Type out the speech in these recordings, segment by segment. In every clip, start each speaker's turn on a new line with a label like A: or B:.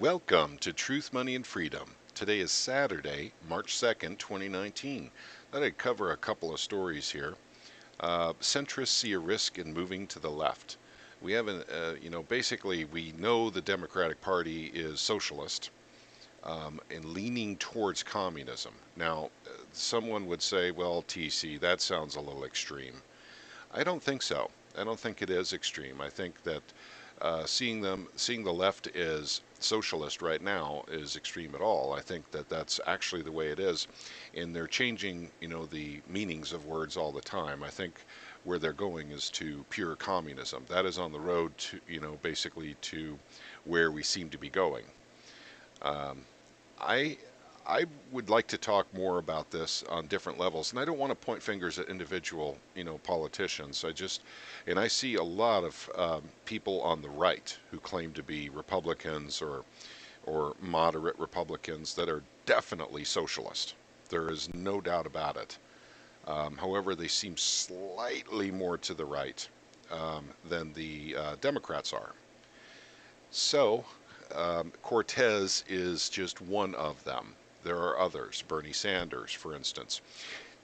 A: Welcome to Truth, Money, and Freedom. Today is Saturday, March 2nd, 2019. Thought I'd cover a couple of stories here. Centrists see a risk in moving to the left. We haven't, basically we know the Democratic Party is socialist and leaning towards communism. Now, someone would say, well, TC, that sounds a little extreme. I don't think so. I don't think it is extreme. I think that seeing the left as socialist right now is extreme at all. I think that that's actually the way it is, and they're changing, the meanings of words all the time. I think where they're going is to pure communism. That is on the road to, basically to where we seem to be going. Um, I I would like to talk more about this on different levels, and I don't want to point fingers at individual, politicians. And I see a lot of people on the right who claim to be Republicans or moderate Republicans that are definitely socialist. There is no doubt about it. However, they seem slightly more to the right than the Democrats are. So, Cortez is just one of them. There are others, Bernie Sanders, for instance.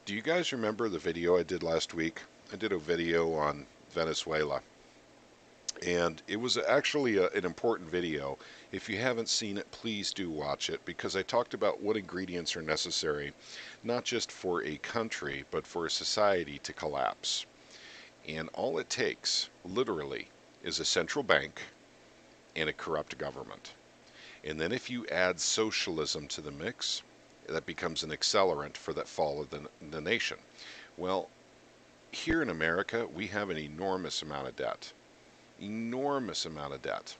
A: Do you guys remember the video I did last week? I did a video on Venezuela, and it was actually an important video. If you haven't seen it, please do watch it, because I talked about what ingredients are necessary, not just for a country, but for a society to collapse. And all it takes, literally, is a central bank and a corrupt government. And then if you add socialism to the mix, that becomes an accelerant for that fall of the nation. Well, here in America, we have an enormous amount of debt. Enormous amount of debt.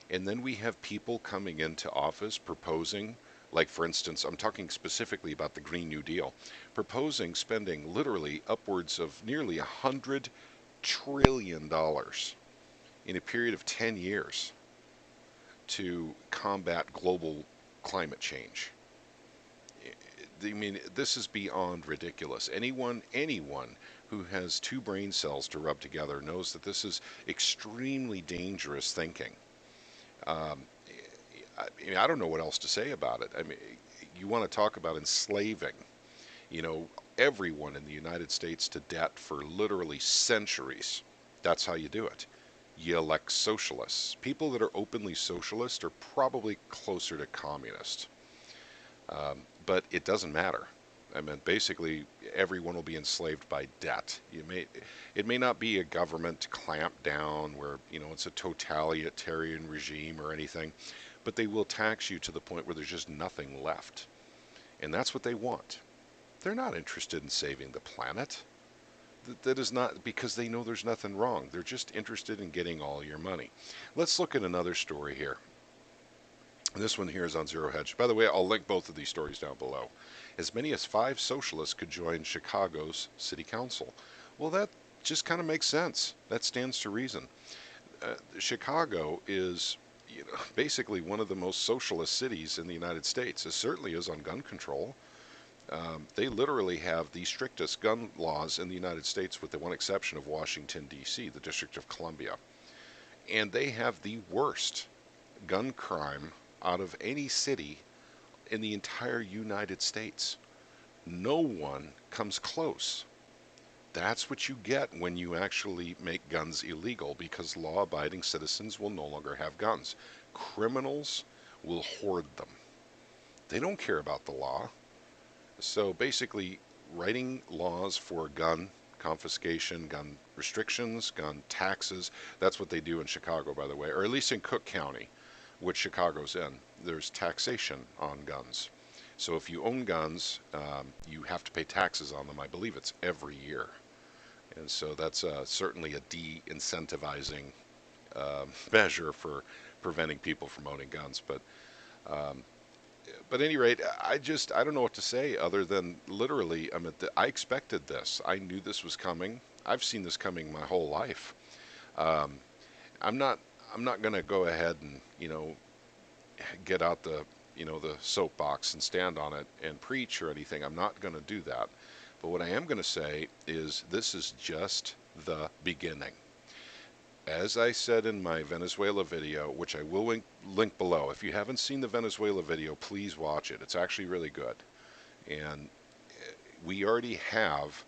A: And then we have people coming into office proposing, like for instance, I'm talking specifically about the Green New Deal, proposing spending literally upwards of nearly $100 trillion in a period of 10 years to combat global climate change. I mean, this is beyond ridiculous. Anyone who has two brain cells to rub together knows that this is extremely dangerous thinking. Um, I don't know what else to say about it. I mean, you want to talk about enslaving, you know, everyone in the United States to debt for literally centuries. That's how you do it. You elect socialists. People that are openly socialist are probably closer to communist. But it doesn't matter. I mean, basically, everyone will be enslaved by debt. It may not be a government clamp down where, it's a totalitarian regime or anything, but they will tax you to the point where there's just nothing left. And that's what they want. They're not interested in saving the planet. That is not because they know there's nothing wrong. They're just interested in getting all your money. Let's look at another story here. This one here is on Zero Hedge. By the way, I'll link both of these stories down below. As many as 5 socialists could join Chicago's city council. Well, that just kind of makes sense. That stands to reason. Chicago is, basically one of the most socialist cities in the United States. It certainly is on gun control. They literally have the strictest gun laws in the United States, with the one exception of Washington, D.C., the District of Columbia. And they have the worst gun crime out of any city in the entire United States. No one comes close. That's what you get when you actually make guns illegal, because law-abiding citizens will no longer have guns. Criminals will hoard them. They don't care about the law. So basically, writing laws for gun confiscation, gun restrictions, gun taxes, that's what they do in Chicago, by the way, or at least in Cook County, which Chicago's in. There's taxation on guns. So if you own guns, you have to pay taxes on them. I believe it's every year. And so that's certainly a de-incentivizing measure for preventing people from owning guns. Um, but at any rate, I don't know what to say other than literally, I expected this. I knew this was coming. I've seen this coming my whole life. Um, I'm not going to go ahead and, get out the soapbox and stand on it and preach or anything. I'm not going to do that. But what I am going to say is this is just the beginning. As I said in my Venezuela video, which I will link below, if you haven't seen the Venezuela video, please watch it. It's actually really good. And we already have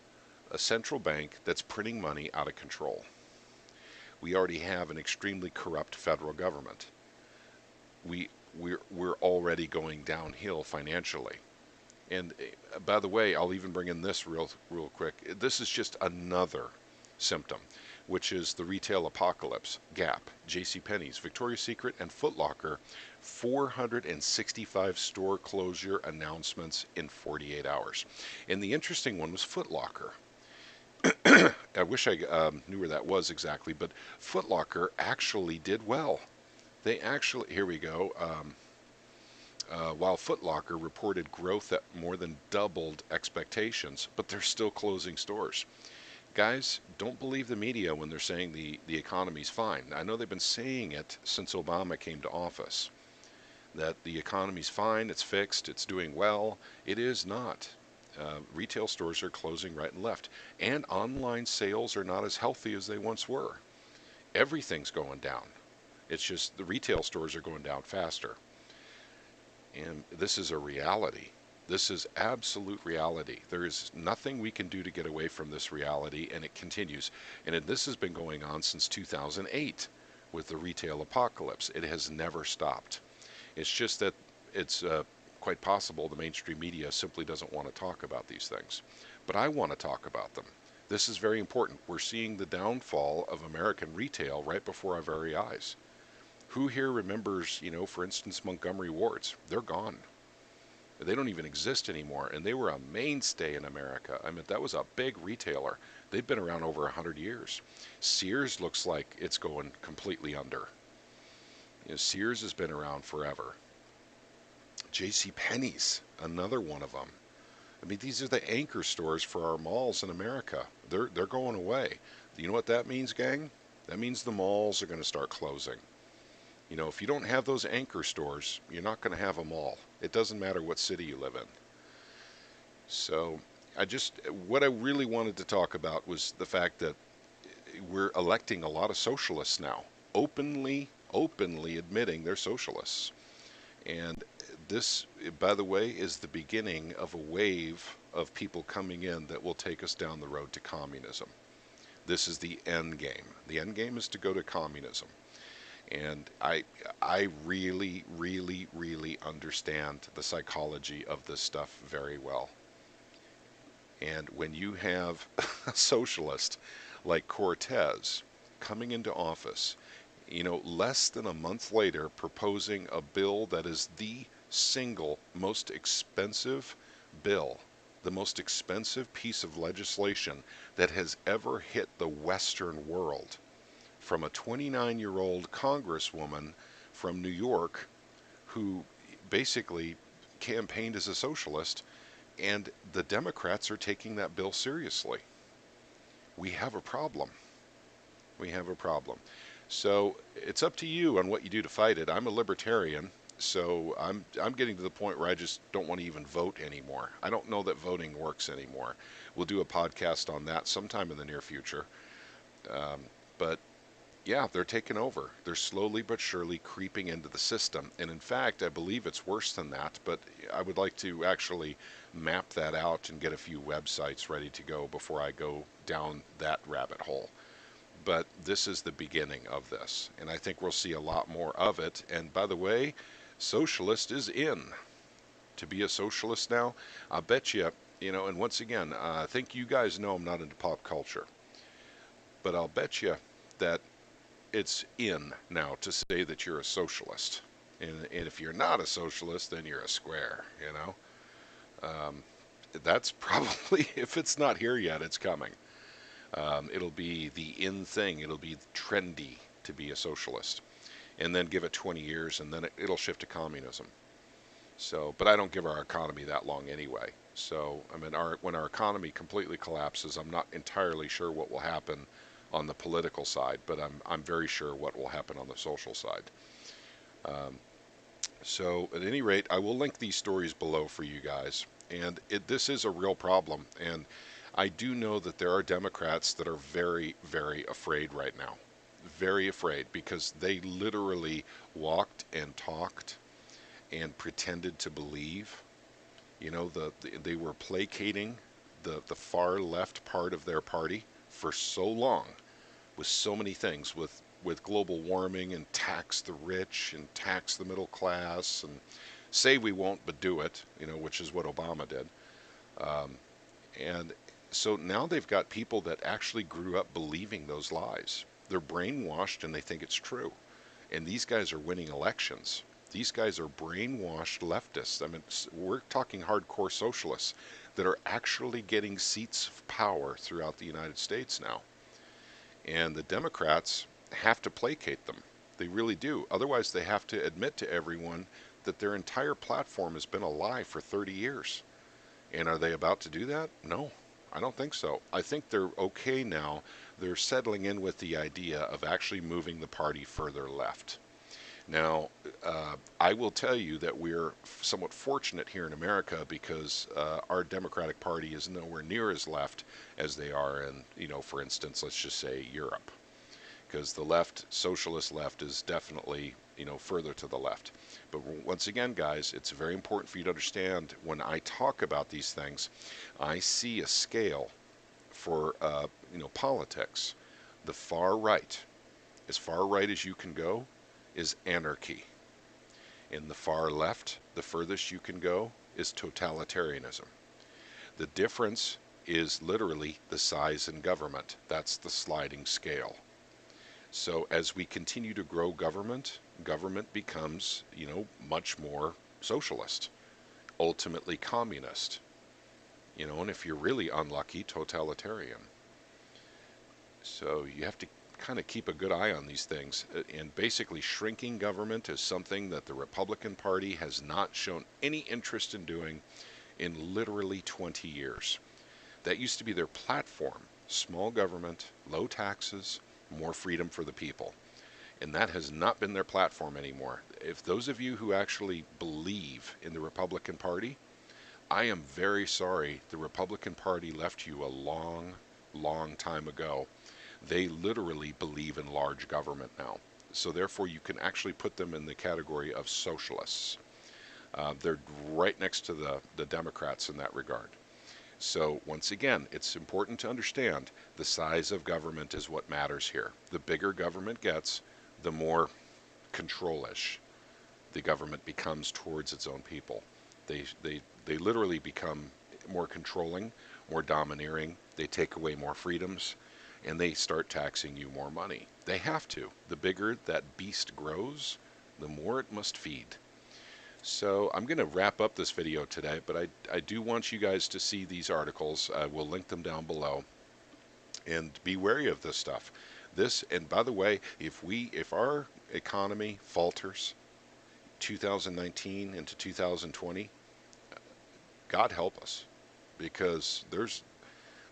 A: a central bank that's printing money out of control. We already have an extremely corrupt federal government. We're already going downhill financially. And by the way, I'll even bring in this real quick. This is just another symptom, which is the retail apocalypse. Gap, J.C. Penney's, Victoria's Secret, and Foot Locker, 465 store closure announcements in 48 hours. And the interesting one was Foot Locker. I wish I knew where that was exactly, but Foot Locker actually did well. They actually, here we go. While Foot Locker reported growth that more than doubled expectations, but they're still closing stores. Guys, don't believe the media when they're saying the economy's fine. I know they've been saying it since Obama came to office, that the economy's fine, it's fixed, it's doing well. It is not. Retail stores are closing right and left, and online sales are not as healthy as they once were. Everything's going down. It's just the retail stores are going down faster. And this is a reality. This is absolute reality. There is nothing we can do to get away from this reality, and it continues. And this has been going on since 2008 with the retail apocalypse. It has never stopped. It's just that it's quite possible the mainstream media simply doesn't want to talk about these things. But I want to talk about them. This is very important. We're seeing the downfall of American retail right before our very eyes. Who here remembers, for instance, Montgomery Wards? They're gone. They don't even exist anymore, and they were a mainstay in America. I mean, that was a big retailer. They've been around over 100 years. Sears looks like it's going completely under. Sears has been around forever. J.C. Penney's, another one of them. I mean, these are the anchor stores for our malls in America. They're going away. You know what that means, gang? That means the malls are going to start closing. If you don't have those anchor stores, you're not going to have a mall. It doesn't matter what city you live in. So what I really wanted to talk about was the fact that we're electing a lot of socialists now, openly admitting they're socialists. And this, by the way, is the beginning of a wave of people coming in that will take us down the road to communism. This is the end game. The end game is to go to communism. And I really, really, really understand the psychology of this stuff very well. And when you have a socialist like Cortez coming into office, less than a month later proposing a bill that is the single most expensive bill, the most expensive piece of legislation that has ever hit the Western world, from a 29-year-old congresswoman from New York who basically campaigned as a socialist, and the Democrats are taking that bill seriously. We have a problem. We have a problem. So it's up to you on what you do to fight it. I'm a libertarian, so I'm getting to the point where I just don't want to even vote anymore. I don't know that voting works anymore. We'll do a podcast on that sometime in the near future. But yeah, they're taking over. They're slowly but surely creeping into the system. And in fact, I believe it's worse than that, but I would like to actually map that out and get a few websites ready to go before I go down that rabbit hole. But this is the beginning of this, and I think we'll see a lot more of it. And by the way, socialist is in. To be a socialist now, I bet you, and once again, I think you guys know I'm not into pop culture, but I'll bet you that it's in now to say that you're a socialist. And if you're not a socialist, then you're a square, That's probably, if it's not here yet, it's coming. It'll be the in thing. It'll be trendy to be a socialist. And then give it 20 years, and then it'll shift to communism. So, but I don't give our economy that long anyway. So, I mean, when our economy completely collapses, I'm not entirely sure what will happen on the political side, but I'm very sure what will happen on the social side. So, at any rate, I will link these stories below for you guys. And this is a real problem. And I do know that there are Democrats that are very, very afraid right now. very afraid because they literally walked and talked and pretended to believe. You know, they were placating the far left part of their party for so long with so many things, with global warming and tax the rich and tax the middle class and say we won't but do it, you know, which is what Obama did. Um, and so now they've got people that actually grew up believing those lies. They're brainwashed and they think it's true. And these guys are winning elections. These guys are brainwashed leftists. I mean, we're talking hardcore socialists that are actually getting seats of power throughout the United States now. And the Democrats have to placate them. They really do. Otherwise, they have to admit to everyone that their entire platform has been a lie for 30 years. And are they about to do that? No, I don't think so. I think they're okay now. They're settling in with the idea of actually moving the party further left. Now, I will tell you that we're somewhat fortunate here in America because our Democratic Party is nowhere near as left as they are in, you know, for instance, let's just say Europe, because the left, socialist left, is definitely, you know, further to the left. But once again, guys, it's very important for you to understand when I talk about these things, I see a scale for, you know, politics. The far right, as far right as you can go, is anarchy. In the far left, the furthest you can go is totalitarianism. The difference is literally the size in government. That's the sliding scale. So as we continue to grow government, government becomes, you know, much more socialist, ultimately communist, you know, and if you're really unlucky, totalitarian. So you have to kind of keep a good eye on these things. And basically, shrinking government is something that the Republican Party has not shown any interest in doing in literally 20 years. That used to be their platform: small government, low taxes, more freedom for the people. And that has not been their platform anymore. If those of you who actually believe in the Republican Party, I am very sorry the Republican Party left you a long, long time ago. They literally believe in large government now. So therefore you can actually put them in the category of socialists. They're right next to the Democrats in that regard. So once again, it's important to understand the size of government is what matters here. The bigger government gets, the more control-ish the government becomes towards its own people. They literally become more controlling, more domineering. They take away more freedoms, and they start taxing you more money. They have to. The bigger that beast grows, the more it must feed. So I'm going to wrap up this video today, but I do want you guys to see these articles. We'll link them down below. And be wary of this stuff. This, and by the way, if our economy falters 2019 into 2020, God help us, because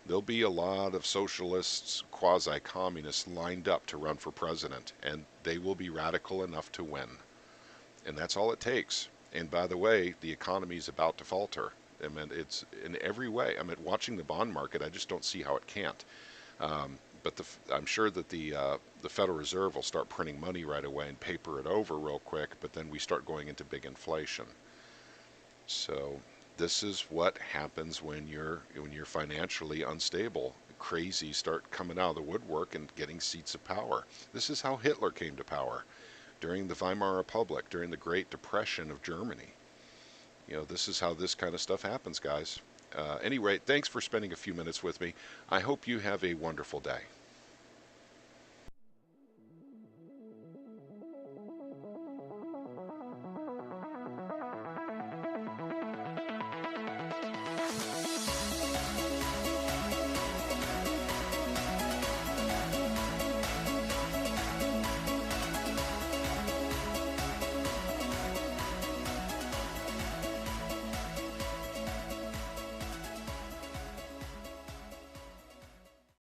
A: there'll be a lot of socialists, quasi-communists lined up to run for president, and they will be radical enough to win. And that's all it takes. And by the way, the economy is about to falter. I mean, it's in every way. I mean, watching the bond market, I just don't see how it can't. But I'm sure that the Federal Reserve will start printing money right away and paper it over real quick, but then we start going into big inflation. So this is what happens when you're financially unstable. Crazies start coming out of the woodwork and getting seats of power. This is how Hitler came to power during the Weimar Republic, during the Great Depression of Germany. You know, this is how this kind of stuff happens, guys. Anyway, thanks for spending a few minutes with me. I hope you have a wonderful day.